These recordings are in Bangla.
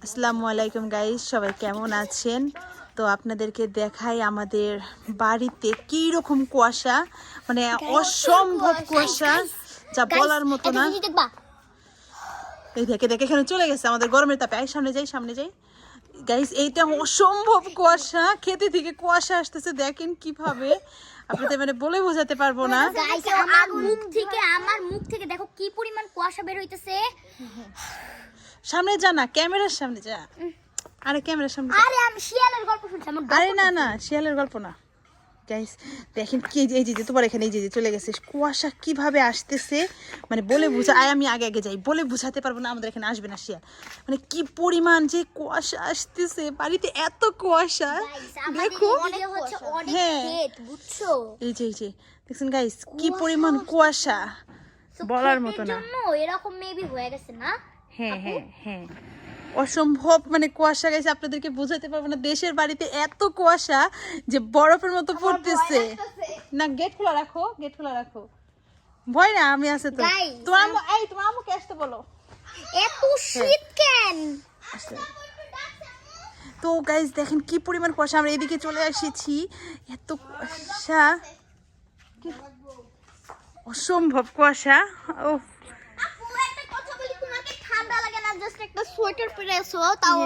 আসসালামু আলাইকুম গাইস, সবাই কেমন আছেন? তো আপনাদেরকে দেখাই আমাদের বাড়িতে কি রকম কুয়াশা, মানে অসম্ভব কুয়াশা, যা বলার মতো না। এই দেখে দেখে এখানে চলে গেছে আমাদের গরমের তাপে। আই সামনে যাই গাইস, এইটা অসম্ভব কুয়াশা, খেতে থেকে কুয়াশা আসতেছে, দেখেন কিভাবে, আপনাদের মানে বলে বোঝাতে পারবো না। গাইস আমার মুখ থেকে দেখো কি পরিমাণ কুয়াশা বের হইতেছে। সামনে যা না, ক্যামেরার সামনে যা। আরে ক্যামেরার সামনে। আরে আমি শিয়ালের গল্প শুনছি। আরে না, শিয়ালের গল্প না গাইস। দেখেন কি, এই যে তোমার এখানে এই যে চলে গেছে কুয়াশা, কিভাবে আসতেছে, মানে বলে বুঝা। আমি আগে যাই, বলে বুঝাতে পারবো না। আমাদের এখানে আসবে না শিয়াল, মানে কি পরিমাণ যে কুয়াশা আসতেছে, বাড়িতে এত কুয়াশা দেখো। হ্যাঁ বুঝছো, এই যে দেখছেন গাইস, কি পরিমাণ কুয়াশা, বলার মতো না। এরকম মেবি হয়ে গেছে না। হ্যাঁ অসম্ভব, মানে কুয়াশা গাইছে, আপনাদেরকে বোঝাতে পারবো না। দেশের বাড়িতে এত কুয়াশা যে বরফের মতো পড়তেছে না। গেট খোলা রাখো, ভয় না, আমি আছে তো। তোমার আম্মুকে আসতে বলো। এত শীত কেন? তো গাইস দেখেন কি পরিমাণ কুয়াশা, আমরা এদিকে চলে এসেছি। এত কুয়াশা, অসম্ভব কুয়াশা। ও ঠান্ডা লাগে না? জাস্ট একটা সোয়েটার পরে এসো তাও।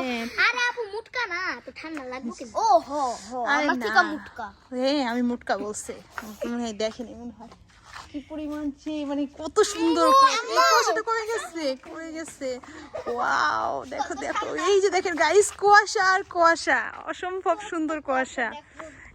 আরে আপু মুটকা না, তো ঠান্ডা লাগবে কি? ও হো আমার থেকে মুটকা। আমি মুটকা বলছে, মনে হয় দেখেনি, মনে হয় কি পরিমাণ যে, মানে কত সুন্দর। কুয়াশাটা কমে গেছে। ওয়াও, দেখো এই যে দেখেন গাইস, কুয়াশা আর কুয়াশা, অসম্ভব সুন্দর কুয়াশা।